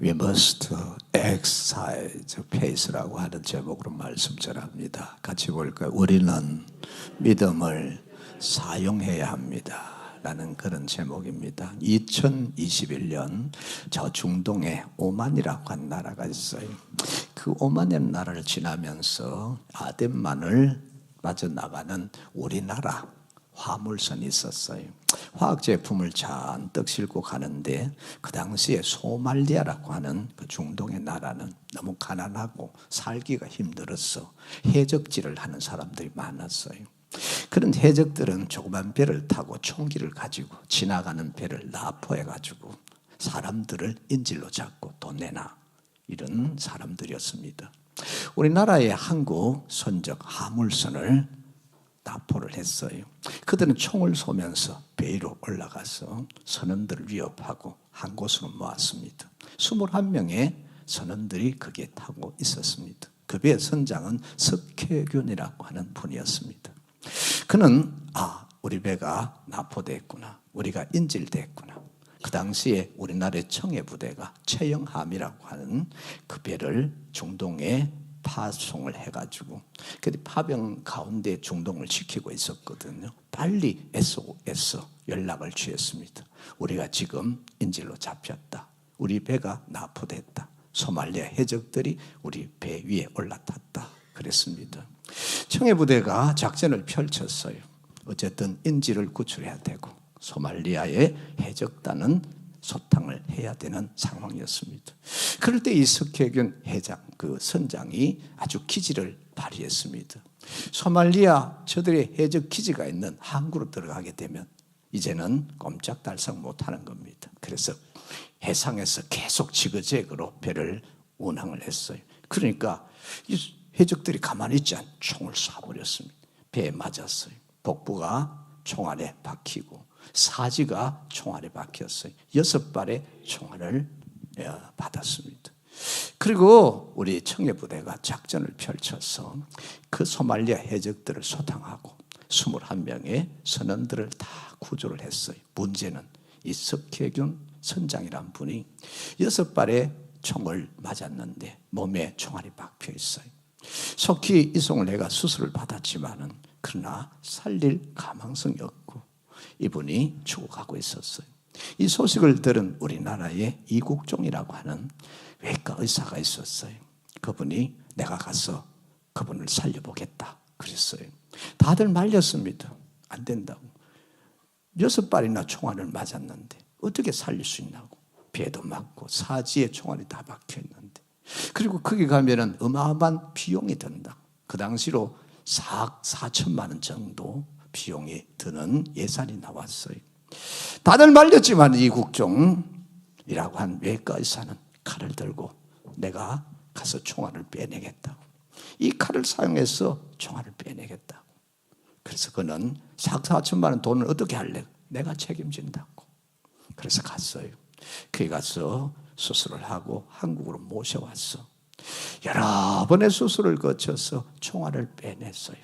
We must exercise faith라고 하는 제목으로 말씀 전합니다. 같이 볼까요? 우리는 믿음을 사용해야 합니다 라는 그런 제목입니다. 2021년 저 중동에 오만이라고 한 나라가 있어요. 그 오만이라는 나라를 지나면서 아덴만을 빠져나가는 우리나라 화물선이 있었어요. 화학제품을 잔뜩 싣고 가는데 그 당시에 소말리아라고 하는 그 중동의 나라는 너무 가난하고 살기가 힘들어서 해적질을 하는 사람들이 많았어요. 그런 해적들은 조그만 배를 타고 총기를 가지고 지나가는 배를 납포해가지고 사람들을 인질로 잡고 돈 내나 이런 사람들이었습니다. 우리나라의 한국 선적 화물선을 납포를 했어요. 그들은 총을 쏘면서 배 위로 올라가서 선원들을 위협하고 한 곳으로 모았습니다. 21명의 선원들이 거기에 타고 있었습니다. 그 배의 선장은 석혜균이라고 하는 분이었습니다. 그는 우리 배가 납포됐구나, 우리가 인질됐구나. 그 당시에 우리나라의 청해부대가 최영함이라고 하는 그 배를 중동에 파송을 해가지고 파병 가운데 중동을 지키고 있었거든요. 빨리 SOS 연락을 취했습니다. 우리가 지금 인질로 잡혔다. 우리 배가 납포됐다. 소말리아 해적들이 우리 배 위에 올라탔다. 그랬습니다. 청해부대가 작전을 펼쳤어요. 어쨌든 인질을 구출해야 되고 소말리아의 해적단은 소탕을 해야 되는 상황이었습니다. 그럴 때 이 석혜균 회장, 그 선장이 아주 기지를 발휘했습니다. 소말리아 저들의 해적 기지가 있는 항구로 들어가게 되면 이제는 꼼짝달싹 못하는 겁니다. 그래서 해상에서 계속 지그재그로 배를 운항을 했어요. 그러니까 이 해적들이 가만히 있지 않고 총을 쏴버렸습니다. 배에 맞았어요. 복부가 총알에 박히고 사지가 총알에 박혔어요. 6발의 총알을 받았습니다. 그리고 우리 청해부대가 작전을 펼쳐서 그 소말리아 해적들을 소탕하고 21명의 선원들을 다 구조를 했어요. 문제는 이 석혜균 선장이란 분이 6발의 총을 맞았는데 몸에 총알이 박혀 있어요. 속히 이송을 내가 수술을 받았지만은 그러나 살릴 가망성이 없고 이분이 죽어가고 있었어요. 이 소식을 들은 우리나라에 이국종이라고 하는 외과 의사가 있었어요. 그분이 내가 가서 그분을 살려보겠다 그랬어요. 다들 말렸습니다. 안 된다고. 6발이나 총알을 맞았는데 어떻게 살릴 수 있냐고. 배도 맞고 사지에 총알이 다 박혀 있는데, 그리고 거기 가면은 어마어마한 비용이 든다. 그 당시로 4천만 원 정도 비용이 드는 예산이 나왔어요. 다들 말렸지만 이국종이라고 한 외과 의사는 칼을 들고 내가 가서 총알을 빼내겠다고. 이 칼을 사용해서 총알을 빼내겠다고. 그래서 그는 4천만 원 돈을 어떻게 할래? 내가 책임진다고. 그래서 갔어요. 거기 가서 수술을 하고 한국으로 모셔왔어. 여러 번의 수술을 거쳐서 총알을 빼냈어요.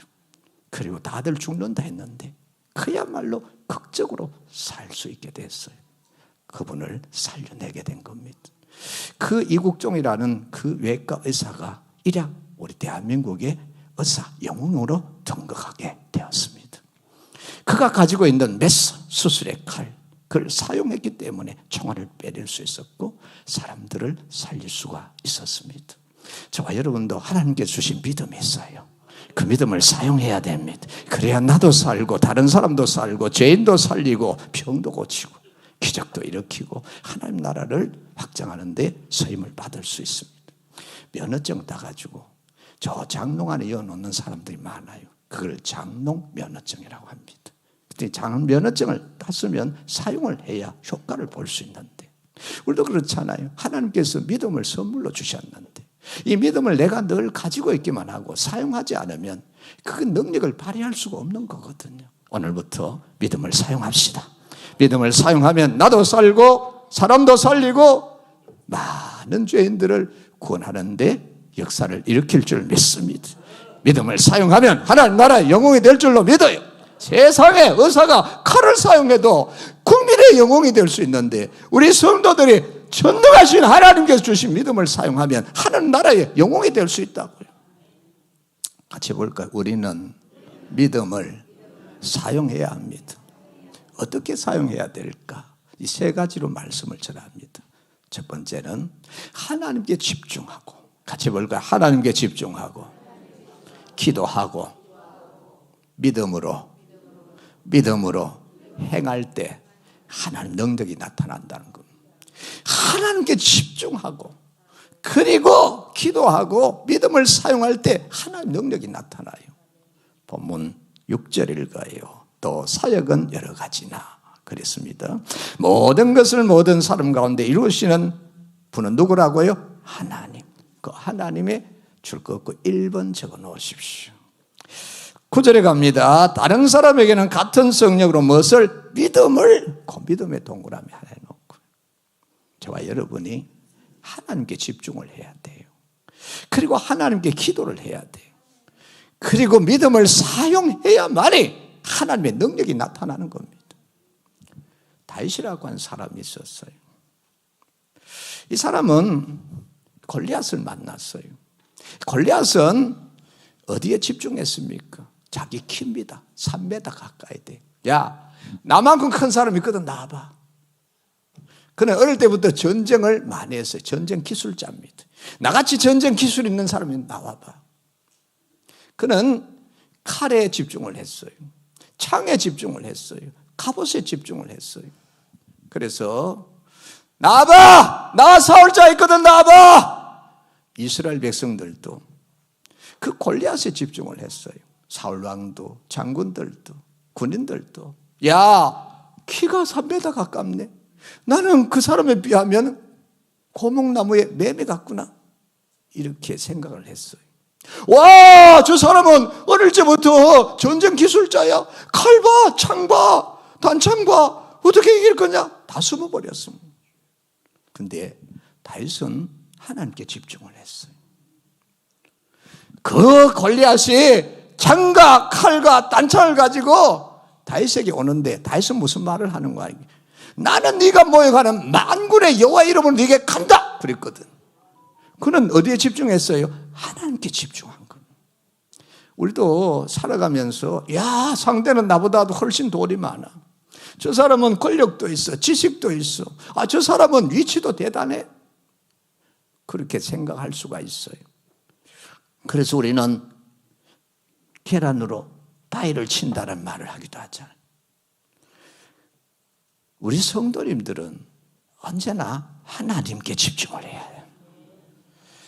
그리고 다들 죽는다 했는데 그야말로 극적으로 살 수 있게 됐어요. 그분을 살려내게 된 겁니다. 그 이국종이라는 그 외과 의사가 일약 우리 대한민국의 의사 영웅으로 등극하게 되었습니다. 그가 가지고 있는 메스 수술의 칼, 그걸 사용했기 때문에 총알을 빼낼 수 있었고 사람들을 살릴 수가 있었습니다. 저와 여러분도 하나님께 주신 믿음이 있어요. 그 믿음을 사용해야 됩니다. 그래야 나도 살고 다른 사람도 살고 죄인도 살리고 병도 고치고 기적도 일으키고 하나님 나라를 확장하는 데 쓰임을 받을 수 있습니다. 면허증 따가지고 저 장롱 안에 넣어놓는 사람들이 많아요. 그걸 장롱 면허증이라고 합니다. 면허증을 땄으면 사용을 해야 효과를 볼 수 있는데, 우리도 그렇잖아요. 하나님께서 믿음을 선물로 주셨는데 이 믿음을 내가 늘 가지고 있기만 하고 사용하지 않으면 그 능력을 발휘할 수가 없는 거거든요. 오늘부터 믿음을 사용합시다. 믿음을 사용하면 나도 살고 사람도 살리고 많은 죄인들을 구원하는데 역사를 일으킬 줄 믿습니다. 믿음을 사용하면 하나님 나라의 영웅이 될 줄로 믿어요. 세상에 의사가 칼을 사용해도 국민의 영웅이 될 수 있는데 우리 성도들이 전능하신 하나님께서 주신 믿음을 사용하면 하나님 나라의 영웅이 될 수 있다고요. 같이 볼까요? 우리는 믿음을 사용해야 합니다. 어떻게 사용해야 될까? 이 세 가지로 말씀을 전합니다. 첫 번째는 하나님께 집중하고, 같이 볼까요? 하나님께 집중하고 기도하고 믿음으로 행할 때 하나님 능력이 나타난다는 겁니다. 하나님께 집중하고 그리고 기도하고 믿음을 사용할 때 하나님 능력이 나타나요. 본문 6절 읽어요. 또 사역은 여러 가지나 그랬습니다. 모든 것을 모든 사람 가운데 이루시는 분은 누구라고요? 하나님. 그 하나님의 줄 것 없고 1번 적어 놓으십시오. 9절에 갑니다. 다른 사람에게는 같은 성령으로 무엇을? 믿음을, 그 믿음의 동그라미 하나 해놓고 저와 여러분이 하나님께 집중을 해야 돼요. 그리고 하나님께 기도를 해야 돼요. 그리고 믿음을 사용해야만이 하나님의 능력이 나타나는 겁니다. 다윗이라고 한 사람이 있었어요. 이 사람은 골리앗을 만났어요. 골리앗은 어디에 집중했습니까? 자기 키입니다. 3m 가까이 돼. 야, 나만큼 큰 사람이 있거든, 나와봐. 그는 어릴 때부터 전쟁을 많이 했어요. 전쟁 기술자입니다. 나같이 전쟁 기술 있는 사람이 나와봐. 그는 칼에 집중을 했어요. 창에 집중을 했어요. 갑옷에 집중을 했어요. 그래서 나와봐! 나와 싸울 자 있거든, 나와봐! 이스라엘 백성들도 그 골리앗에 집중을 했어요. 사울 왕도, 장군들도, 군인들도. 야, 키가 3m 가깝네. 나는 그 사람에 비하면 고목나무의 매매 같구나. 이렇게 생각을 했어요. 와, 저 사람은 어릴 때부터 전쟁 기술자야. 칼 봐, 창 봐, 단창 봐. 어떻게 이길 거냐? 다 숨어버렸습니다. 근데 다윗은 하나님께 집중을 했어요. 그 골리앗이 창과 칼과 단창을 가지고 다윗에게 오는데 다윗은 무슨 말을 하는 거야? 나는 네가 모여가는 만군의 여호와 이름으로 네게 간다 그랬거든. 그는 어디에 집중했어요? 하나님께 집중한 거예요. 우리도 살아가면서 야, 상대는 나보다도 훨씬 돈이 많아. 저 사람은 권력도 있어, 지식도 있어. 아, 저 사람은 위치도 대단해. 그렇게 생각할 수가 있어요. 그래서 우리는 계란으로 바위를 친다는 말을 하기도 하잖아요. 우리 성도님들은 언제나 하나님께 집중을 해야 해요.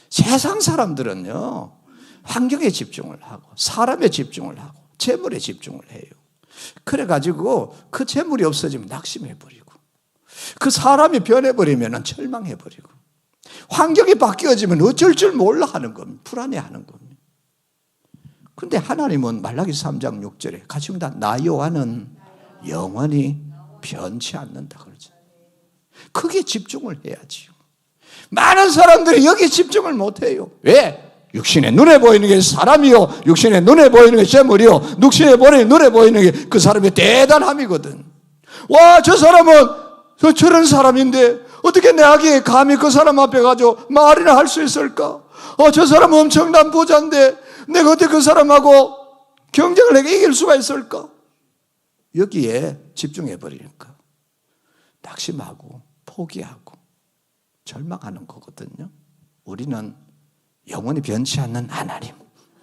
세상 사람들은요, 환경에 집중을 하고 사람에 집중을 하고 재물에 집중을 해요. 그래가지고 그 재물이 없어지면 낙심해버리고 그 사람이 변해버리면 절망해버리고 환경이 바뀌어지면 어쩔 줄 몰라 하는 겁니다. 불안해하는 겁니다. 그런데 하나님은 말라기 3장 6절에 같이 봅니다. 나 여호와는 영원히 변치 않는다 그러죠. 거기에 집중을 해야지요. 많은 사람들이 여기에 집중을 못해요. 왜? 육신의 눈에 보이는 게 사람이요, 육신의 눈에 보이는 게 재물이요, 육신의 눈에 보이는 게 그 사람의 대단함이거든. 와, 저 사람은 저런 사람인데 어떻게 내가 감히 그 사람 앞에 가서 말이나 할 수 있을까? 저 사람은 엄청난 부자인데 내가 어떻게 그 사람하고 경쟁을 내가 이길 수가 있을까? 여기에 집중해버리니까 낙심하고 포기하고 절망하는 거거든요. 우리는 영원히 변치 않는 하나님,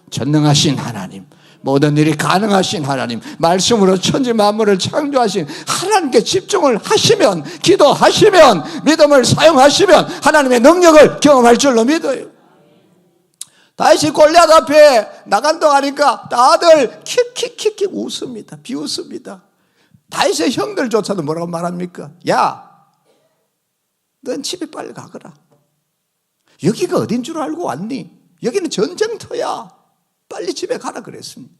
전능하신 하나님, 모든 일이 가능하신 하나님, 말씀으로 천지 만물을 창조하신 하나님께 집중을 하시면, 기도하시면, 믿음을 사용하시면 하나님의 능력을 경험할 줄로 믿어요. 다윗이 골리앗 앞에 나간다고 하니까 다들 킥킥킥킥 웃습니다. 비웃습니다. 다윗의 형들조차도 뭐라고 말합니까? 야, 넌 집에 빨리 가거라. 여기가 어딘 줄 알고 왔니? 여기는 전쟁터야. 빨리 집에 가라 그랬습니다.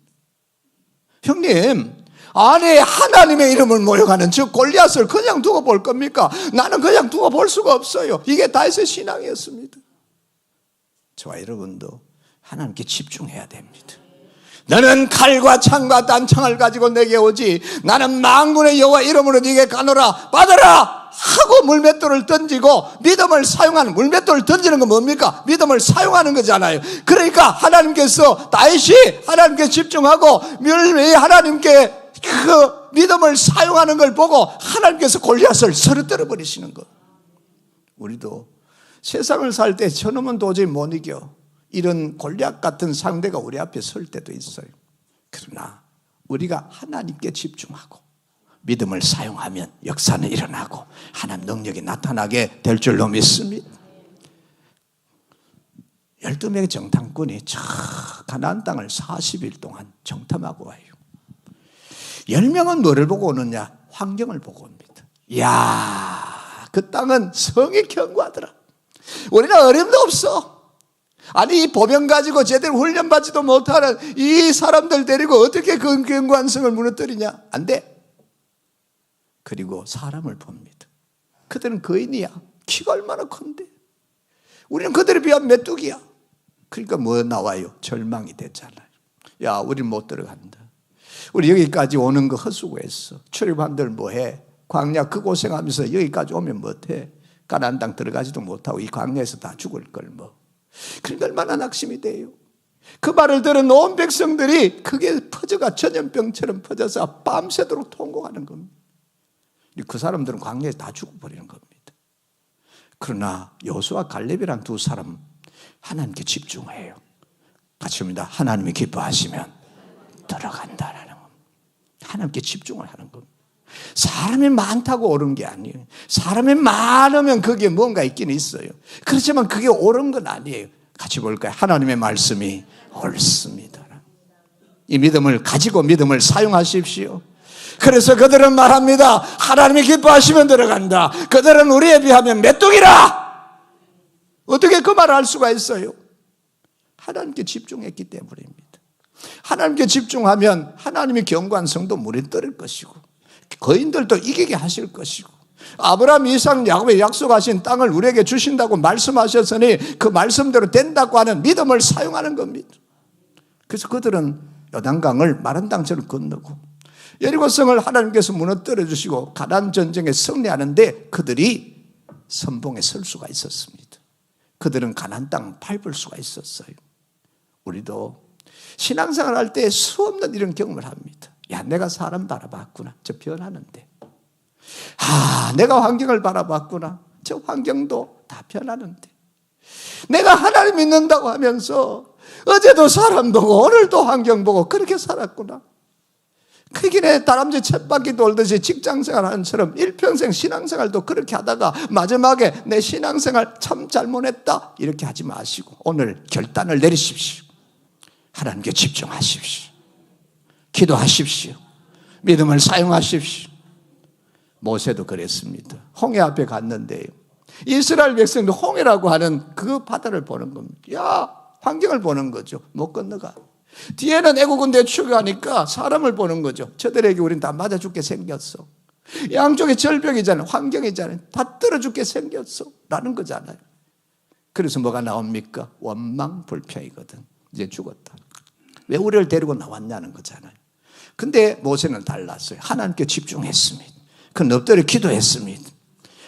형님, 아니 하나님의 이름을 모여가는 저 골리앗을 그냥 두고 볼 겁니까? 나는 그냥 두고 볼 수가 없어요. 이게 다윗의 신앙이었습니다. 저와 여러분도 하나님께 집중해야 됩니다. 너는 칼과 창과 단창을 가지고 내게 오지 나는 만군의 여호와 이름으로 네게 가노라. 받아라. 하고 물맷돌을 던지고 믿음을 사용하는, 물맷돌을 던지는 건 뭡니까? 믿음을 사용하는 거잖아요. 그러니까 하나님께서 다윗이 하나님께 집중하고 하나님께 그 믿음을 사용하는 걸 보고 하나님께서 골리앗을 쓰러뜨려 버리시는 거. 우리도 세상을 살 때 저놈은 도저히 못 이겨, 이런 골리앗 같은 상대가 우리 앞에 설 때도 있어요. 그러나 우리가 하나님께 집중하고 믿음을 사용하면 역사는 일어나고 하나님 능력이 나타나게 될 줄로 믿습니다. 12명의 정탐꾼이 저 가나안 땅을 40일 동안 정탐하고 와요. 10명은 뭐를 보고 오느냐? 환경을 보고 옵니다. 이야, 그 땅은 성이 견고하더라. 우리는 어림도 없어. 아니, 이 보병 가지고 제대로 훈련받지도 못하는 이 사람들 데리고 어떻게 그 견고한 성을 무너뜨리냐? 안 돼. 그리고 사람을 봅니다. 그들은 거인이야. 키가 얼마나 큰데. 우리는 그들에 비하면 메뚜기야. 그러니까 뭐 나와요? 절망이 됐잖아요. 야, 우린 못 들어간다. 우리 여기까지 오는 거 헛수고했어. 출입한들 뭐해? 광야 그 고생하면서 여기까지 오면 못해? 가나안 땅 들어가지도 못하고 이 광야에서 다 죽을 걸 뭐. 그러니까 얼마나 낙심이 돼요. 그 말을 들은 온 백성들이 그게 퍼져가 전염병처럼 퍼져서 밤새도록 통곡하는 겁니다. 그 사람들은 광야에 다 죽어버리는 겁니다. 그러나 여호수아 갈렙이란 두 사람 하나님께 집중해요. 같이 합니다. 하나님이 기뻐하시면 들어간다라는 겁니다. 하나님께 집중을 하는 겁니다. 사람이 많다고 옳은 게 아니에요. 사람이 많으면 거기에 뭔가 있긴 있어요. 그렇지만 그게 옳은 건 아니에요. 같이 볼까요? 하나님의 말씀이 옳습니다. 이 믿음을 가지고 믿음을 사용하십시오. 그래서 그들은 말합니다. 하나님이 기뻐하시면 들어간다. 그들은 우리에 비하면 메뚜기라. 어떻게 그 말을 할 수가 있어요? 하나님께 집중했기 때문입니다. 하나님께 집중하면 하나님이 견고한 성도 무너뜨릴 것이고 거인들도 이기게 하실 것이고 아브라함, 이삭, 야곱에 약속하신 땅을 우리에게 주신다고 말씀하셨으니 그 말씀대로 된다고 하는 믿음을 사용하는 겁니다. 그래서 그들은 요단강을 마른 땅처럼 건너고 여리고성을 하나님께서 무너뜨려 주시고 가나안 전쟁에 승리하는데 그들이 선봉에 설 수가 있었습니다. 그들은 가나안 땅 밟을 수가 있었어요. 우리도 신앙생활 할 때 수없는 이런 경험을 합니다. 야, 내가 사람 바라봤구나. 저 변하는데. 내가 환경을 바라봤구나. 저 환경도 다 변하는데. 내가 하나님 믿는다고 하면서 어제도 사람 보고 오늘도 환경 보고 그렇게 살았구나. 그 길에 다람쥐 쳇바퀴 돌듯이 직장생활 하는 처럼 일평생 신앙생활도 그렇게 하다가 마지막에 내 신앙생활 참 잘못했다 이렇게 하지 마시고 오늘 결단을 내리십시오. 하나님께 집중하십시오. 기도하십시오. 믿음을 사용하십시오. 모세도 그랬습니다. 홍해 앞에 갔는데요. 이스라엘 백성도 홍해라고 하는 그 바다를 보는 겁니다. 야, 환경을 보는 거죠. 못 건너가. 뒤에는 애국군대 추격하니까 사람을 보는 거죠. 저들에게 우린 다 맞아 죽게 생겼어. 양쪽에 절벽이잖아요. 환경이잖아요. 다 떨어 죽게 생겼어. 라는 거잖아요. 그래서 뭐가 나옵니까? 원망불평이거든. 이제 죽었다. 왜 우리를 데리고 나왔냐는 거잖아요. 근데 모세는 달랐어요. 하나님께 집중했습니다. 그 엎드려 기도했습니다.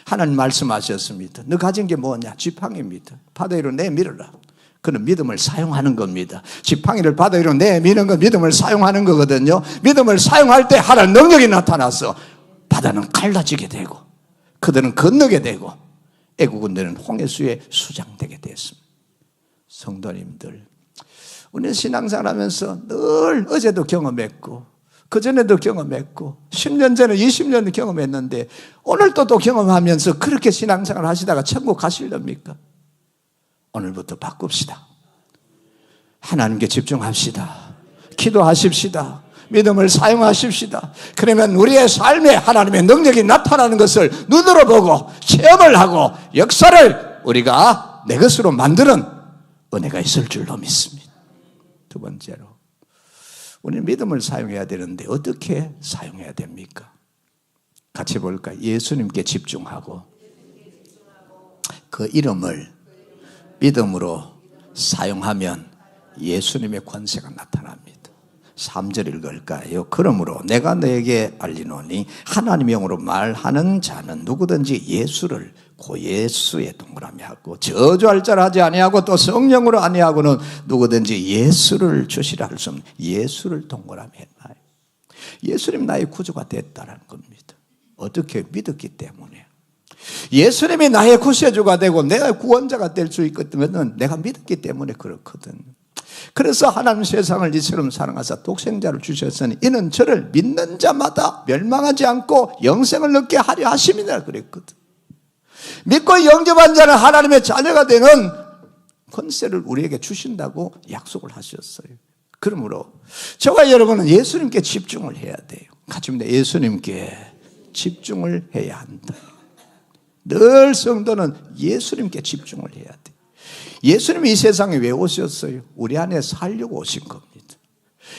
하나님 말씀하셨습니다. 너 가진 게 뭐냐? 지팡이입니다. 바다 위로 내밀어라. 그는 믿음을 사용하는 겁니다. 지팡이를 바다 위로 내미는 건 믿음을 사용하는 거거든요. 믿음을 사용할 때 하나님 능력이 나타나서 바다는 갈라지게 되고 그들은 건너게 되고 애국군대는 홍해수에 수장되게 됐습니다. 성도님들, 우리는 신앙생활 하면서 늘 어제도 경험했고 그전에도 경험했고 10년 전에 20년 경험했는데 오늘도 또 경험하면서 그렇게 신앙생활 하시다가 천국 가시렵니까? 오늘부터 바꿉시다. 하나님께 집중합시다. 기도하십시다. 믿음을 사용하십시다. 그러면 우리의 삶에 하나님의 능력이 나타나는 것을 눈으로 보고 체험을 하고 역사를 우리가 내 것으로 만드는 은혜가 있을 줄로 믿습니다. 두 번째로 우리는 믿음을 사용해야 되는데 어떻게 사용해야 됩니까? 같이 볼까요? 예수님께 집중하고 그 이름을 믿음으로 사용하면 예수님의 권세가 나타납니다. 3절 읽을까요? 그러므로 내가 너에게 알리노니 하나님의 영으로 말하는 자는 누구든지 예수를 고 예수에 동그라미 하고 저주할 자를 하지 아니하고 또 성령으로 아니하고는 누구든지 예수를 주시라 할 수 없는 예수를 동그라미 했나요? 예수님 나의 구주가 됐다는 겁니다. 어떻게 믿었기 때문에. 예수님이 나의 구세주가 되고 내가 구원자가 될 수 있거든 내가 믿었기 때문에 그렇거든. 그래서 하나님 세상을 이처럼 사랑하사 독생자를 주셨으니 이는 저를 믿는 자마다 멸망하지 않고 영생을 얻게 하려 하심이라 그랬거든. 믿고 영접한 자는 하나님의 자녀가 되는 권세를 우리에게 주신다고 약속을 하셨어요. 그러므로 저와 여러분은 예수님께 집중을 해야 돼요. 같이 합니다. 예수님께 집중을 해야 한다. 늘 성도는 예수님께 집중을 해야 돼. 예수님이 이 세상에 왜 오셨어요? 우리 안에 살려고 오신 겁니다.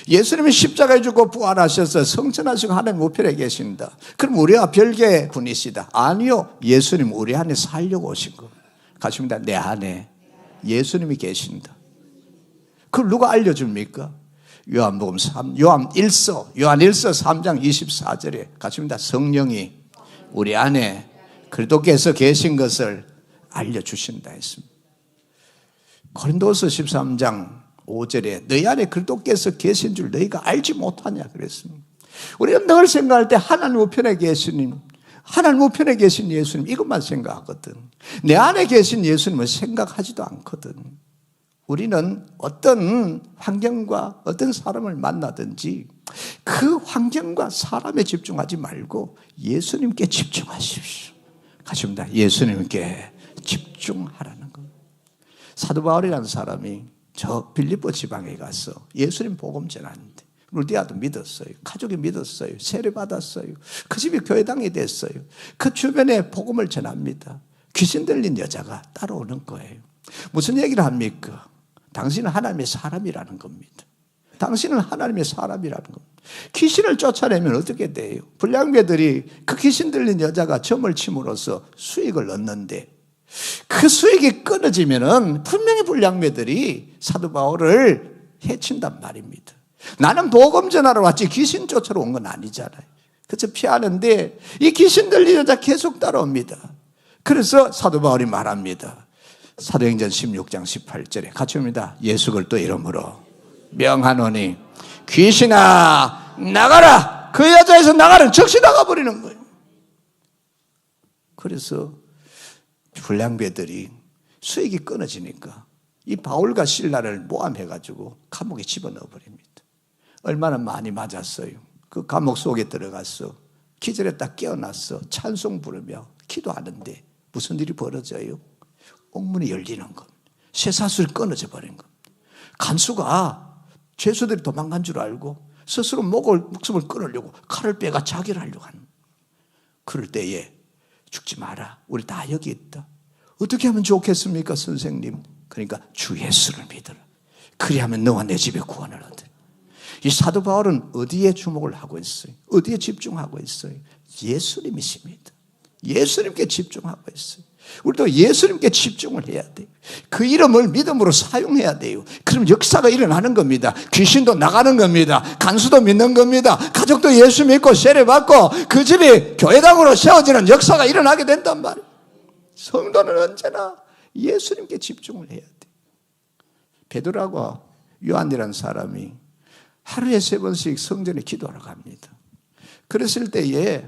예수님이 십자가에 죽고 부활하셔서 성천하시고 하나님 우편에 계신다. 그럼 우리와 별개의 분이시다. 아니요. 예수님 우리 안에 살려고 오신 겁니다. 가십니다. 내 안에 예수님이 계신다. 그걸 누가 알려줍니까? 요한 1서 3장 24절에 가십니다. 성령이 우리 안에 그리스도께서 계신 것을 알려주신다 했습니다. 고린도서 13장 5절에 너희 안에 그리스도께서 계신 줄 너희가 알지 못하냐 그랬습니다. 우리가 늘 생각할 때 하나님 우편에 계신 하나님 우편에 계신 예수님 이것만 생각하거든. 내 안에 계신 예수님은 생각하지도 않거든. 우리는 어떤 환경과 어떤 사람을 만나든지 그 환경과 사람에 집중하지 말고 예수님께 집중하십시오. 가십니다. 예수님께 집중하라는 것. 사도 바울이라는 사람이 저 빌립보 지방에 가서 예수님 복음 전하는데 루디아도 믿었어요. 가족이 믿었어요. 세례 받았어요. 그 집이 교회당이 됐어요. 그 주변에 복음을 전합니다. 귀신 들린 여자가 따라오는 거예요. 무슨 얘기를 합니까? 당신은 하나님의 사람이라는 겁니다. 당신은 하나님의 사람이라는 겁니다. 귀신을 쫓아내면 어떻게 돼요? 불량배들이 그 귀신 들린 여자가 점을 침으로써 수익을 얻는데 그 수익이 끊어지면은 분명히 불량배들이 사도 바울을 해친단 말입니다. 나는 복음 전하러 왔지 귀신 쫓아러 온 건 아니잖아요. 그래서 피하는데 이 귀신 들린 여자 계속 따라옵니다. 그래서 사도 바울이 말합니다. 사도행전 16장 18절에 같이 옵니다. 예수 그리스도 이름으로 명하노니 귀신아 나가라. 그 여자에서 나가는 즉시 나가버리는 거예요. 그래서 불량배들이 수익이 끊어지니까 이 바울과 실라를 모함해가지고 감옥에 집어넣어버립니다. 얼마나 많이 맞았어요. 그 감옥 속에 들어가서 기절했다 깨어났어. 찬송 부르며 기도하는데 무슨 일이 벌어져요? 옥문이 열리는 겁니다. 쇠사슬이 끊어져 버린 겁니다. 간수가 죄수들이 도망간 줄 알고 스스로 목숨을 끊으려고 칼을 빼가 자기를 하려고 하는 거예요. 그럴 때에 죽지 마라. 우리 다 여기 있다. 어떻게 하면 좋겠습니까, 선생님? 그러니까 주 예수를 믿어라. 그리하면 너와 내 집에 구원을 얻으라. 이 사도 바울은 어디에 주목을 하고 있어요? 어디에 집중하고 있어요? 예수님이십니다. 예수님께 집중하고 있어요. 우리도 예수님께 집중을 해야 돼요. 그 이름을 믿음으로 사용해야 돼요. 그럼 역사가 일어나는 겁니다. 귀신도 나가는 겁니다. 간수도 믿는 겁니다. 가족도 예수 믿고 세례받고 그 집이 교회당으로 세워지는 역사가 일어나게 된단 말이에요. 성도는 언제나 예수님께 집중을 해야 돼요. 베드로하고 요한이라는 사람이 하루에 3번씩 성전에 기도하러 갑니다. 그랬을 때에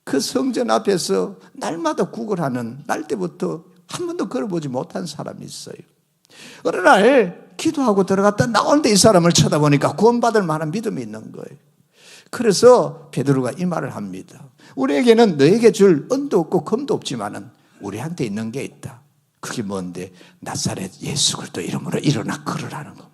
그 성전 앞에서 날마다 구걸하는 날 때부터 한 번도 걸어보지 못한 사람이 있어요. 어느 날 기도하고 들어갔다 나오는데 이 사람을 쳐다보니까 구원받을 만한 믿음이 있는 거예요. 그래서 베드로가 이 말을 합니다. 우리에게는 너에게 줄 은도 없고 금도 없지만은 우리한테 있는 게 있다. 그게 뭔데? 나사렛 예수 그리스도 이름으로 일어나 걸으라는 거.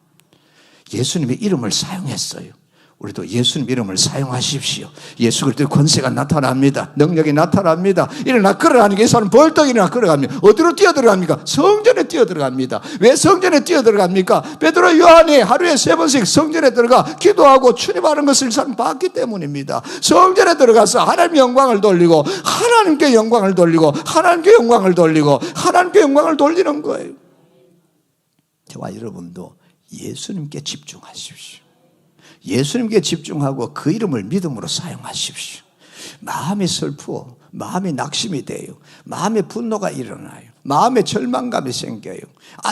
예수님의 이름을 사용했어요. 우리도 예수님 이름을 사용하십시오. 예수 그리스도의 권세가 나타납니다. 능력이 나타납니다. 일어나 걸어가는 게 이 사람 벌떡 일어나 걸어갑니다. 어디로 뛰어들어갑니까? 성전에 뛰어들어갑니다. 왜 성전에 뛰어들어갑니까? 베드로 요한이 하루에 3번씩 성전에 들어가 기도하고 출입하는 것을 이 사람 봤기 때문입니다. 성전에 들어가서 하나님의 영광을 돌리고 하나님께 영광을 돌리고 하나님께 영광을 돌리고 하나님께 영광을 돌리는 거예요. 저와 여러분도 예수님께 집중하십시오. 예수님께 집중하고 그 이름을 믿음으로 사용하십시오. 마음이 슬프고 마음이 낙심이 돼요. 마음에 분노가 일어나요. 마음에 절망감이 생겨요.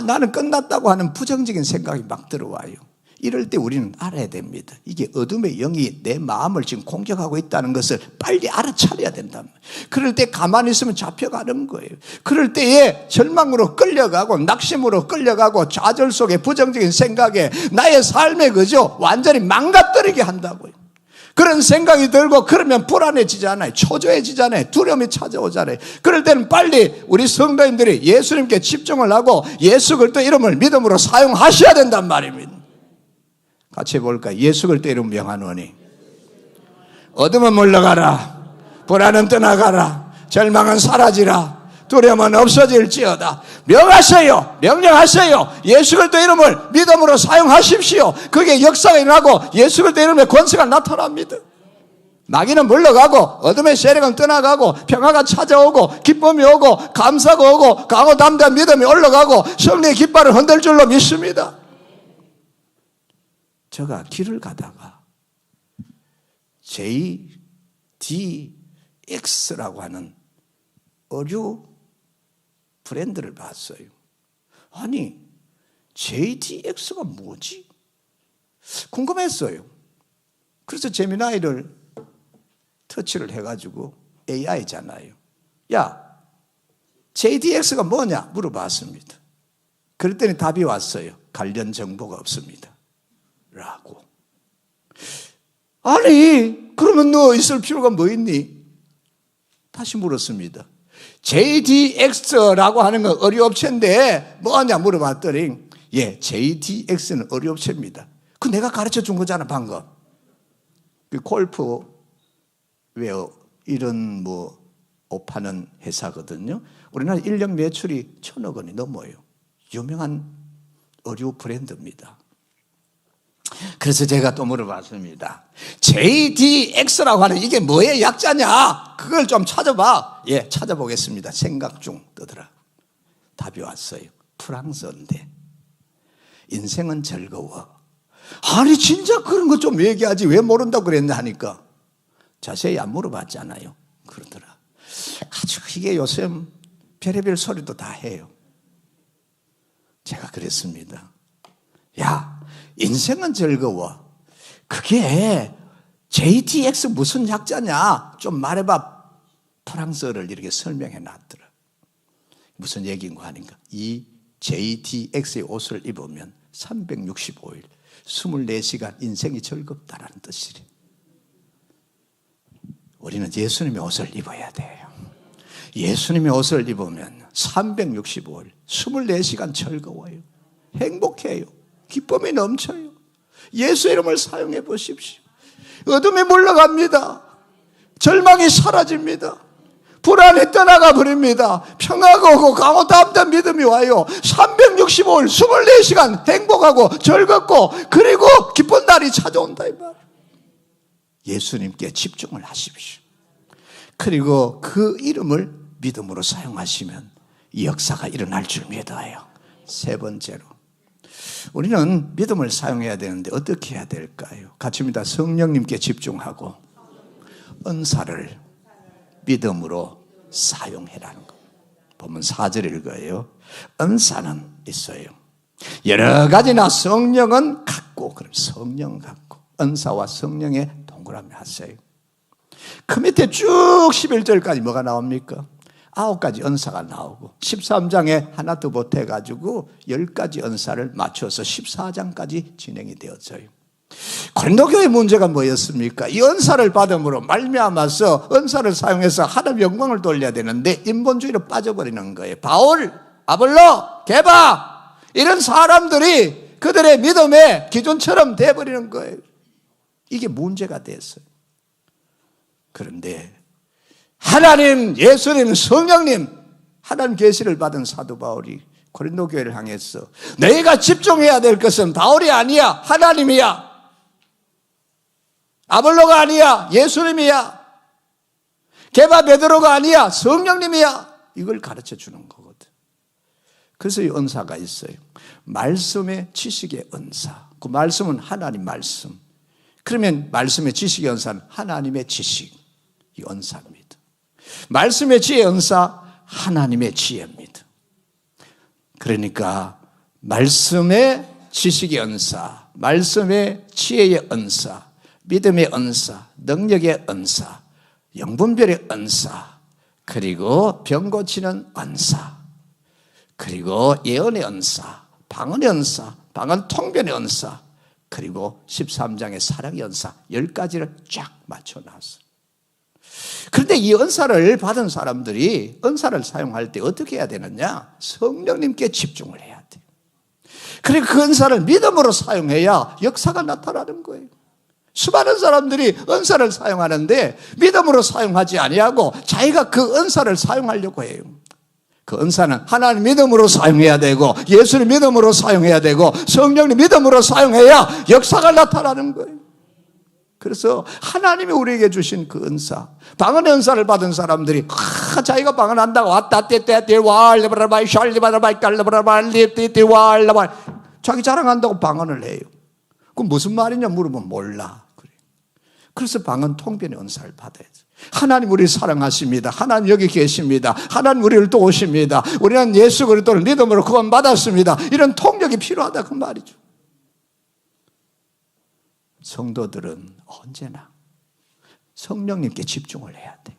나는 끝났다고 하는 부정적인 생각이 막 들어와요. 이럴 때 우리는 알아야 됩니다. 이게 어둠의 영이 내 마음을 지금 공격하고 있다는 것을 빨리 알아차려야 된다. 그럴 때 가만히 있으면 잡혀가는 거예요. 그럴 때에 절망으로 끌려가고 낙심으로 끌려가고 좌절 속에 부정적인 생각에 나의 삶에 그저 완전히 망가뜨리게 한다고요. 그런 생각이 들고 그러면 불안해지잖아요. 초조해지잖아요. 두려움이 찾아오잖아요. 그럴 때는 빨리 우리 성도님들이 예수님께 집중을 하고 예수 그리스도 이름을 믿음으로 사용하셔야 된단 말입니다. 같이 해볼까요? 예수 그리스도 이름 명하노니 어둠은 물러가라, 불안은 떠나가라, 절망은 사라지라, 두려움은 없어질지어다. 명하세요. 명령하세요. 예수 그리스도 이름을 믿음으로 사용하십시오. 그게 역사가 일어나고 예수 그리스도 이름의 권세가 나타납니다. 마귀는 물러가고 어둠의 세력은 떠나가고 평화가 찾아오고 기쁨이 오고 감사가 오고 강호 담대한 믿음이 올라가고 승리의 깃발을 흔들 줄로 믿습니다. 제가 길을 가다가 JDX라고 하는 의류 브랜드를 봤어요. 아니, JDX가 뭐지? 궁금했어요. 그래서 제미나이를 터치를 해가지고 AI잖아요. 야, JDX가 뭐냐? 물어봤습니다. 그랬더니 답이 왔어요. 관련 정보가 없습니다. 라고. 아니, 그러면 너 있을 필요가 뭐 있니? 다시 물었습니다. JDX라고 하는 건 의류업체인데 뭐냐 물어봤더니 예, JDX는 의류업체입니다. 그 내가 가르쳐 준 거잖아 방금. 그 골프 웨어 이런 뭐 옷 파는 회사거든요. 우리나라 1년 매출이 1,000억 원이 넘어요. 유명한 의류 브랜드입니다. 그래서 제가 또 물어봤습니다. JDX라고 하는 이게 뭐의 약자냐? 그걸 좀 찾아봐. 예, 찾아보겠습니다. 생각 중 뜨더라. 답이 왔어요. 프랑스어인데 인생은 즐거워. 아니 진짜 그런 거 좀 얘기하지 왜 모른다고 그랬나 하니까 자세히 안 물어봤잖아요. 그러더라. 아주 이게 요즘 별의별 소리도 다 해요. 제가 그랬습니다. 야, 인생은 즐거워. 그게 JDX 무슨 약자냐? 좀 말해봐. 프랑스어를 이렇게 설명해 놨더라. 무슨 얘기인가 하니까 이 JDX의 옷을 입으면 365일 24시간 인생이 즐겁다라는 뜻이래. 우리는 예수님의 옷을 입어야 돼요. 예수님의 옷을 입으면 365일 24시간 즐거워요. 행복해요. 기쁨이 넘쳐요. 예수 이름을 사용해 보십시오. 어둠이 물러갑니다. 절망이 사라집니다. 불안이 떠나가 버립니다. 평화가 오고 강호 담대한 믿음이 와요. 365일 24시간 행복하고 즐겁고 그리고 기쁜 날이 찾아온다 이 말. 예수님께 집중을 하십시오. 그리고 그 이름을 믿음으로 사용하시면 이 역사가 일어날 줄 믿어요. 세 번째로 우리는 믿음을 사용해야 되는데 어떻게 해야 될까요? 같이입니다. 성령님께 집중하고 은사를 믿음으로 사용해라는 거. 보면 4절 읽어요. 은사는 있어요. 여러 가지나 성령은 같고, 그럼 성령 같고 은사와 성령의 동그라미 하세요. 그 밑에 쭉 11절까지 뭐가 나옵니까? 9가지 은사가 나오고 13장에 하나 더 보태가지고 10가지 은사를 맞춰서 14장까지 진행이 되었어요. 고린도교의 문제가 뭐였습니까? 이 은사를 받음으로 말미암아서 은사를 사용해서 하나님 영광을 돌려야 되는데 인본주의로 빠져버리는 거예요. 바울, 아볼로, 게바 이런 사람들이 그들의 믿음의 기준처럼 돼버리는 거예요. 이게 문제가 됐어요. 그런데 하나님, 예수님, 성령님, 하나님 계시를 받은 사도 바울이 고린도 교회를 향해서 너희가 집중해야 될 것은 바울이 아니야, 하나님이야. 아볼로가 아니야, 예수님이야. 게바 베드로가 아니야, 성령님이야. 이걸 가르쳐 주는 거거든. 그래서 이 은사가 있어요. 말씀의 지식의 은사. 그 말씀은 하나님 말씀. 그러면 말씀의 지식의 은사는 하나님의 지식이 은사입니다. 말씀의 지혜의 은사, 하나님의 지혜입니다. 그러니까 말씀의 지식의 은사, 말씀의 지혜의 은사, 믿음의 은사, 능력의 은사, 영분별의 은사, 그리고 병 고치는 은사, 그리고 예언의 은사, 방언의 은사, 방언 통변의 은사, 그리고 13장의 사랑의 은사 10가지를 쫙 맞춰놨어요. 그런데 이 은사를 받은 사람들이 은사를 사용할 때 어떻게 해야 되느냐? 성령님께 집중을 해야 돼요. 그리고 그 은사를 믿음으로 사용해야 역사가 나타나는 거예요. 수많은 사람들이 은사를 사용하는데 믿음으로 사용하지 아니하고 자기가 그 은사를 사용하려고 해요. 그 은사는 하나님 믿음으로 사용해야 되고 예수를 믿음으로 사용해야 되고 성령님 믿음으로 사용해야 역사가 나타나는 거예요. 그래서 하나님이 우리에게 주신 그 은사, 방언의 은사를 받은 사람들이 자기가 방언한다고 왔다 떼떼떼 와알레바라바이 샬리바라바이 깔레바라바이 떼떼 와알레바이 자기 자랑한다고 방언을 해요. 그럼 무슨 말이냐 물으면 몰라. 그래서 방언 통변의 은사를 받아야죠. 하나님 우리를 사랑하십니다. 하나님 여기 계십니다. 하나님 우리를 도우십니다. 우리는 예수 그리스도를 믿음으로 구원받았습니다. 이런 통역이 필요하다 그 말이죠. 성도들은 언제나 성령님께 집중을 해야 돼.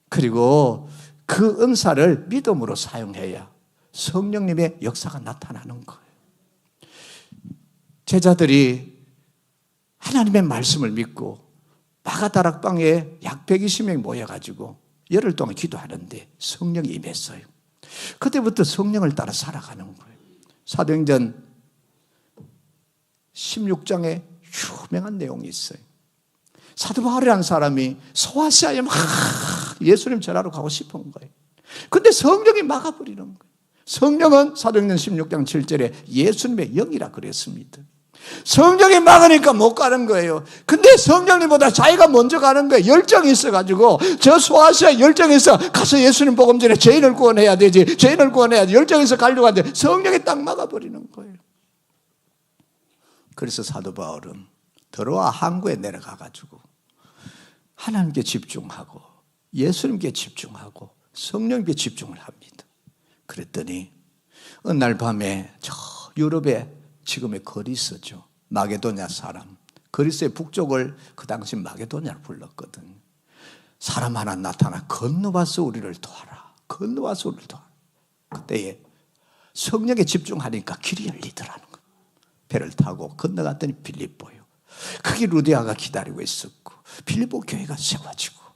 그리고 그 은사를 믿음으로 사용해야 성령님의 역사가 나타나는 거예요. 제자들이 하나님의 말씀을 믿고 마가다락방에 약 120명이 모여가지고 열흘 동안 기도하는데 성령이 임했어요. 그때부터 성령을 따라 살아가는 거예요. 사도행전 16장에 유명한 내용이 있어요. 사도 바울이라는 사람이 소아시아에 막 예수님 전하러 가고 싶은 거예요. 근데 성령이 막아버리는 거예요. 성령은 사도행전 16장 7절에 예수님의 영이라 그랬습니다. 성령이 막으니까 못 가는 거예요. 근데 성령님보다 자기가 먼저 가는 거예요. 열정이 있어가지고 저 소아시아 열정이 있어 가서 예수님 복음 전에 죄인을 구원해야 되지. 죄인을 구원해야 돼. 열정이 있어 가려고 하는데 성령이 딱 막아버리는 거예요. 그래서 사도 바울은 드로아 항구에 내려가가지고 하나님께 집중하고 예수님께 집중하고 성령께 집중을 합니다. 그랬더니 어느 날 밤에 저 유럽에 지금의 그리스죠. 마게도냐 사람. 그리스의 북쪽을 그 당시 마게도냐를 불렀거든요. 사람 하나 나타나 건너와서 우리를 도와라. 건너와서 우리를 도와라. 그때에 성령에 집중하니까 길이 열리더라는 거예요. 배를 타고 건너갔더니 빌립보요. 거기 루디아가 기다리고 있었고 빌립보 교회가 세워지고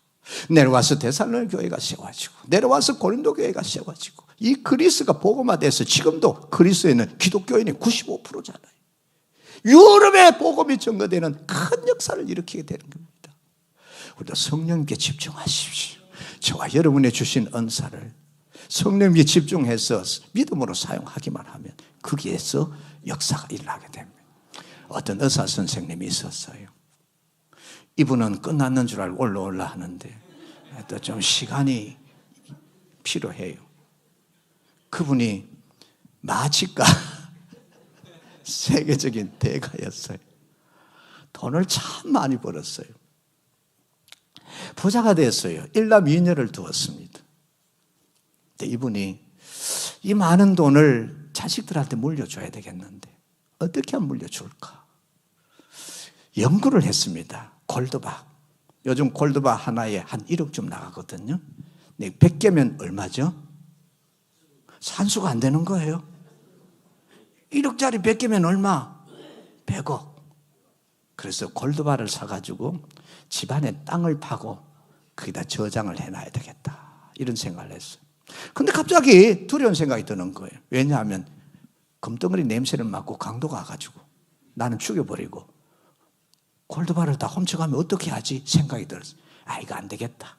내려와서 데살로니가 교회가 세워지고 내려와서 고린도 교회가 세워지고 이 그리스가 복음화돼서 지금도 그리스에는 기독교인이 95%잖아요. 유럽에 복음이 증거되는 큰 역사를 일으키게 되는 겁니다. 우리도 성령님께 집중하십시오. 저와 여러분의 주신 은사를 성령님께 집중해서 믿음으로 사용하기만 하면 거기에서 역사가 일어나게 됩니다. 어떤 의사 선생님이 있었어요. 이분은 끝났는 줄 알고 올라 하는데 또 좀 시간이 필요해요. 그분이 마취과 세계적인 대가였어요. 돈을 참 많이 벌었어요. 부자가 됐어요. 일남 2녀를 두었습니다. 근데 이분이 이 많은 돈을 자식들한테 물려줘야 되겠는데 어떻게 하면 물려줄까? 연구를 했습니다. 골드바. 요즘 골드바 하나에 한 1억쯤 나가거든요. 100개면 얼마죠? 산수가 안 되는 거예요. 1억짜리 100개면 얼마? 100억. 그래서 골드바를 사가지고 집안에 땅을 파고 거기다 저장을 해놔야 되겠다. 이런 생각을 했어요. 근데 갑자기 두려운 생각이 드는 거예요. 왜냐하면 금덩어리 냄새를 맡고 강도가 와가지고 나는 죽여버리고 골드바를 다 훔쳐가면 어떻게 하지? 생각이 들었어요. 아, 이거 안 되겠다.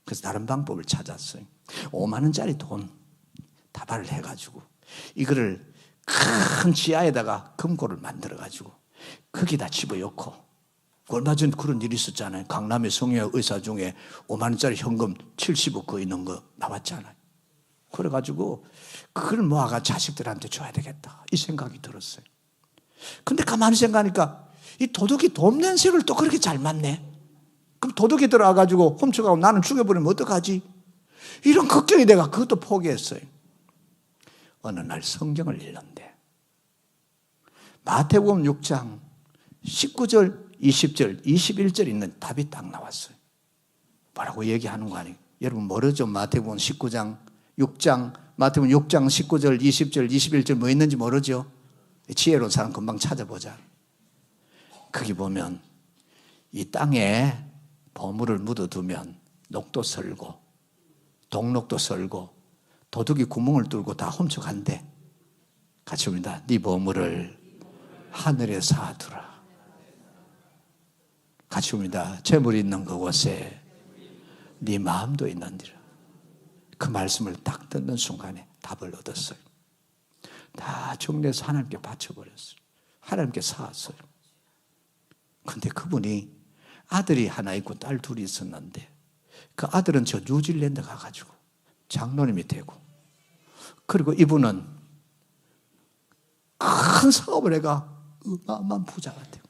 그래서 다른 방법을 찾았어요. 5만 원짜리 돈 다발을 해가지고 이거를 큰 지하에다가 금고를 만들어가지고 거기다 집어넣고 얼마 전 그런 일이 있었잖아요. 강남의 성형외과 의사 중에 5만 원짜리 현금 70억 거 있는 거 나왔잖아요. 그래가지고 그걸 모아가 자식들한테 줘야 되겠다 이 생각이 들었어요. 근데 가만히 생각하니까 이 도둑이 돔 냄새를 또 그렇게 잘 맡네. 그럼 도둑이 들어와가지고 훔쳐가고 나는 죽여버리면 어떡하지? 이런 걱정이 돼가 그것도 포기했어요. 어느 날 성경을 읽는데 마태복음 6장 19절, 20절, 21절 있는 답이 딱 나왔어요. 뭐라고 얘기하는 거 아니에요? 여러분 모르죠? 마태복음 19장, 6장, 마태복음 6장 19절, 20절, 21절 뭐 있는지 모르죠? 지혜로운 사람 금방 찾아보자. 거기 보면 이 땅에 보물을 묻어두면 녹도 설고 동록도 설고 도둑이 구멍을 뚫고 다 훔쳐간대. 같이 봅니다. 네 보물을 하늘에 쌓아두라. 같이 봅니다. 재물이 있는 그곳에 네 마음도 있는디라. 그 말씀을 딱 듣는 순간에 답을 얻었어요. 다 정리해서 하나님께 바쳐버렸어요. 하나님께 쌓았어요. 근데 그분이 아들이 하나 있고 딸 둘이 있었는데 그 아들은 저 뉴질랜드 가가지고 장로님이 되고 그리고 이분은 큰 사업을 해가 어마어마한 부자가 되고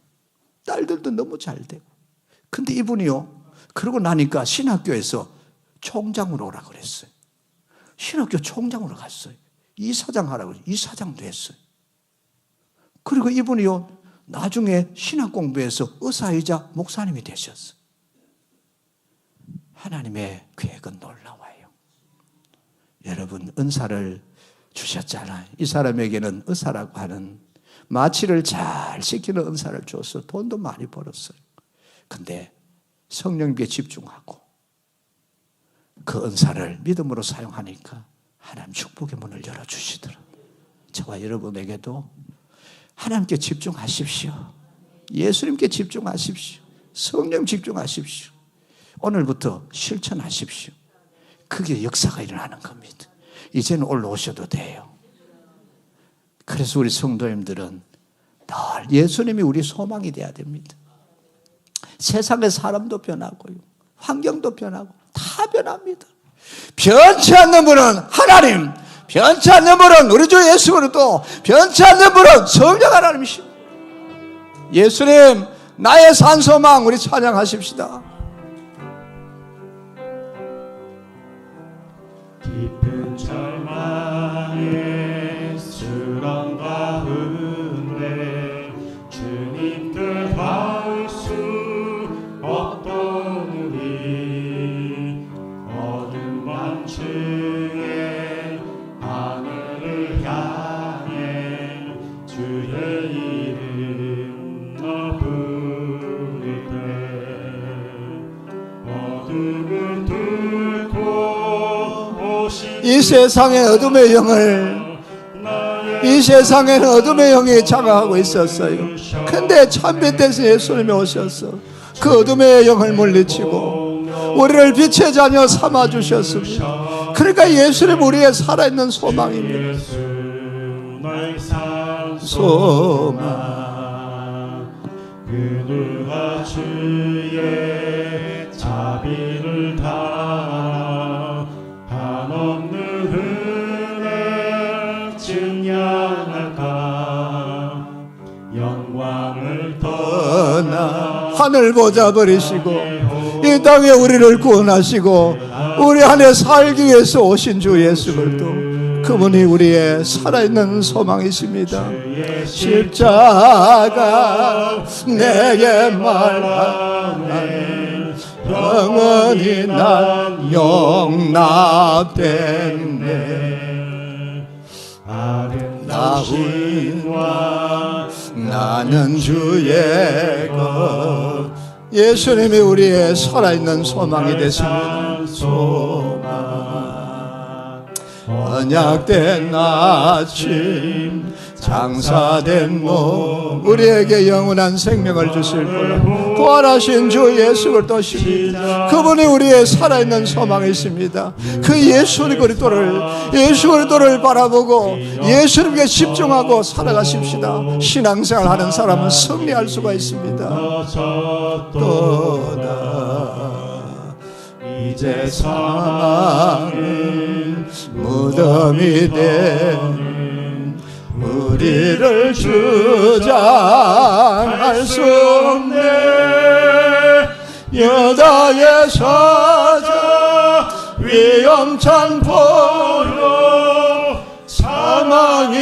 딸들도 너무 잘 되고 근데 이분이요 그러고 나니까 신학교에서 총장으로 오라 그랬어요. 신학교 총장으로 갔어요. 이사장 하라고 해서 이사장도 했어요. 그리고 이분이요 나중에 신학 공부해서 의사이자 목사님이 되셨어요. 하나님의 계획은 놀라워요. 여러분 은사를 주셨잖아요. 이 사람에게는 의사라고 하는 마취를 잘 시키는 은사를 줘서 돈도 많이 벌었어요. 근데 성령님께 집중하고 그 은사를 믿음으로 사용하니까 하나님 축복의 문을 열어주시더라. 저와 여러분에게도 하나님께 집중하십시오. 예수님께 집중하십시오. 성령 집중하십시오. 오늘부터 실천하십시오. 그게 역사가 일어나는 겁니다. 이제는 올라오셔도 돼요. 그래서 우리 성도님들은 늘 예수님이 우리 소망이 돼야 됩니다. 세상의 사람도 변하고요. 환경도 변하고 다 변합니다. 변치 않는 분은 하나님, 변치 않는 분은 우리 주 예수 그리스도, 변치 않는 분은 성령 하나님이십니다. 예수님 나의 산소망 우리 찬양하십시다. 깊은 절망의 수렁 가운데 주님 뜻 닿을 수 없던 우리 어둠 밤중에 하늘을 향해 주의 이름 부를 때 어둠을 뚫고 이 세상의 어둠의 영을 이 세상에는 어둠의 영이 장악하고 있었어요. 근데 참빛 대신 예수님이 오셔서 그 어둠의 영을 물리치고 우리를 빛의 자녀 삼아주셨습니다. 그러니까 예수님 우리의 살아있는 소망입니다. 소망 그 누가 주의 자비를 다 한없는 은혜 증량할까 영광을 떠나 하늘 보자 버리시고 이 땅에 우리를 구원하시고 우리 안에 살기 위해서 오신 주 예수 그리스도 그분이 우리의 살아있는 소망이십니다. 십자가 내게 말하네 영원히 난 용납됐네 아름다운 왕 나는 주의 것 예수님이 우리의 살아있는 소망이 되십니다. 소망 언약된 아침 장사된 몸 우리에게 영원한 생명을 주실 분 부활하신 주 예수 그리스도십니다. 그분이 우리의 살아있는 소망이십니다. 그 예수 그리스도를 바라보고 예수님께 집중하고 살아가십시다. 신앙생활 하는 사람은 승리할 수가 있습니다. 또다 이제 사망은 무덤이 된 우리를 주장할 수 없네. 여자의 사자 위험찬 포로 사망이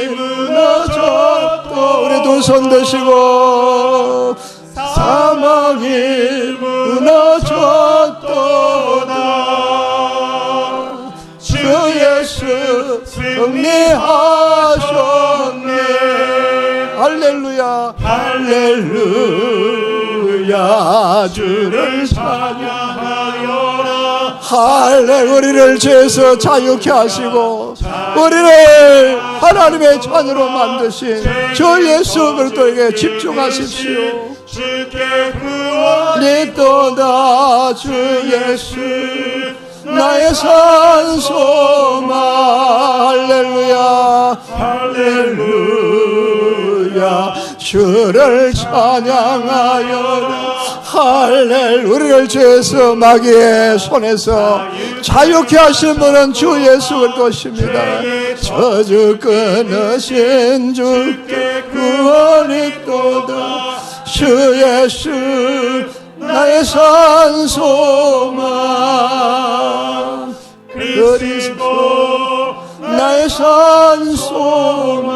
무너졌도. 우리 두 손 드시고 사망이 무너졌도다. 주 예수 승리하셨네. 할렐루야 할렐루야. 주를 찬양하여라. 할렐. 우리를 죄에서 자유케 하시고 우리를 하나님의 자녀로 만드신 주 예수 그리스도에게 집중하십시오. 주께 구원이 또다. 주 예수 나의 산 소망. 할렐루야 할렐루야. 주를 찬양하여라. 할렐. 우리를 죄에서 마귀의 손에서 자유케 하신 분은 주 예수 그리스도십니다. 저주 끊으신 주께 구원이 또다. 주 예수 나의 산 소망. 그리스도 나의 산 소망.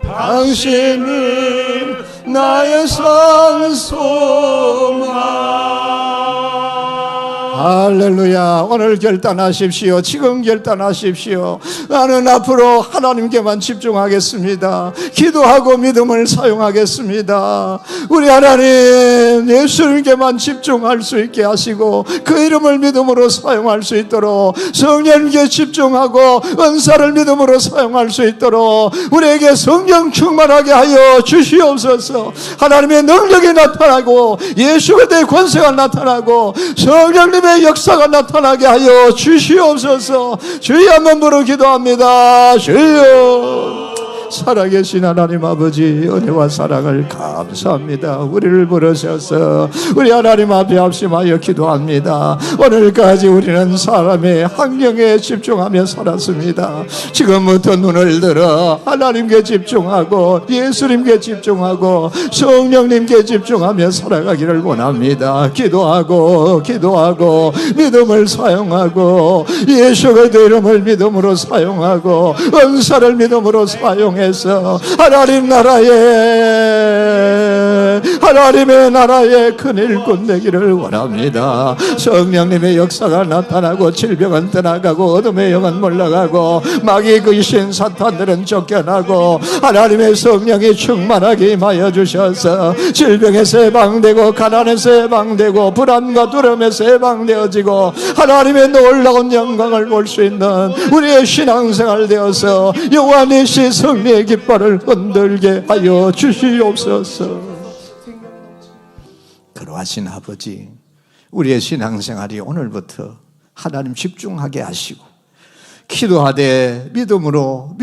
당신은 나의 산 소망. 할렐루야. 오늘 결단하십시오. 지금 결단하십시오. 나는 앞으로 하나님께만 집중하겠습니다. 기도하고 믿음을 사용하겠습니다. 우리 하나님 예수님께만 집중할 수 있게 하시고 그 이름을 믿음으로 사용할 수 있도록 성령께 집중하고 은사를 믿음으로 사용할 수 있도록 우리에게 성령 충만하게 하여 주시옵소서. 하나님의 능력이 나타나고 예수 그리스도의 권세가 나타나고 성령님의 역사가 나타나게 하여 주시옵소서. 주여 한번 부르 기도합니다. 주여. 살아계신 하나님 아버지 은혜와 사랑을 감사합니다. 우리를 부르셔서 우리 하나님 앞에 합심하여 기도합니다. 오늘까지 우리는 사람의 환경에 집중하며 살았습니다. 지금부터 눈을 들어 하나님께 집중하고 예수님께 집중하고 성령님께 집중하며 살아가기를 원합니다. 기도하고 믿음을 사용하고 예수 그리스도의 이름을 믿음으로 사용하고 은사를 믿음으로 사용해서 하나님의 나라에 큰 일꾼 되기를 원합니다. 성령님의 역사가 나타나고 질병은 떠나가고 어둠의 영은 물러가고 마귀의 귀신 사탄들은 쫓겨나고 하나님의 성령이 충만하게 임하여 주셔서 질병에서 해방되고 가난에서 해방되고 불안과 두려움에서 해방되어지고 하나님의 놀라운 영광을 볼 수 있는 우리의 신앙생활 되어서 여호와 니시 승리의 깃발을 흔들게 하여 주시옵소서. 그러하신 아버지, 우리의 신앙생활이 오늘부터 하나님 집중하게 하시고 기도하되 믿음으로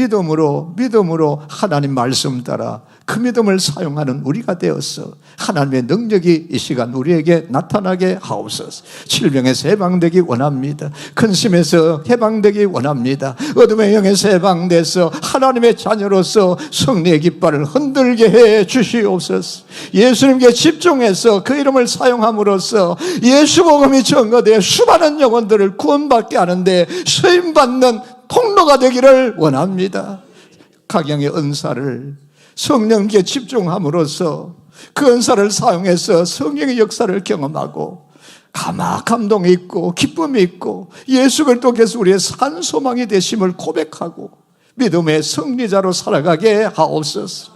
하나님 말씀 따라 그 믿음을 사용하는 우리가 되어서 하나님의 능력이 이 시간 우리에게 나타나게 하옵소서. 질병에서 해방되기 원합니다. 근심에서 해방되기 원합니다. 어둠의 영에서 해방돼서 하나님의 자녀로서 승리의 깃발을 흔들게 해 주시옵소서. 예수님께 집중해서 그 이름을 사용함으로써 예수 복음이 전거되어 수많은 영혼들을 구원받게 하는데 쓰임받는 통로가 되기를 원합니다. 각양의 은사를 성령께 집중함으로써 그 은사를 사용해서 성령의 역사를 경험하고 감동이 있고 기쁨이 있고 예수 그리스도께서 우리의 산 소망이 되심을 고백하고 믿음의 승리자로 살아가게 하옵소서.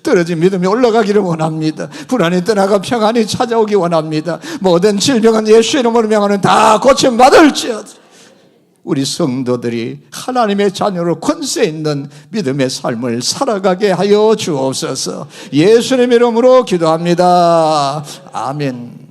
떨어진 믿음이 올라가기를 원합니다. 불안이 떠나가 평안이 찾아오기 원합니다. 모든 질병은 예수 이름으로 명하는 다 고침받을지어다. 우리 성도들이 하나님의 자녀로 권세 있는 믿음의 삶을 살아가게 하여 주옵소서. 예수님 이름으로 기도합니다. 아멘.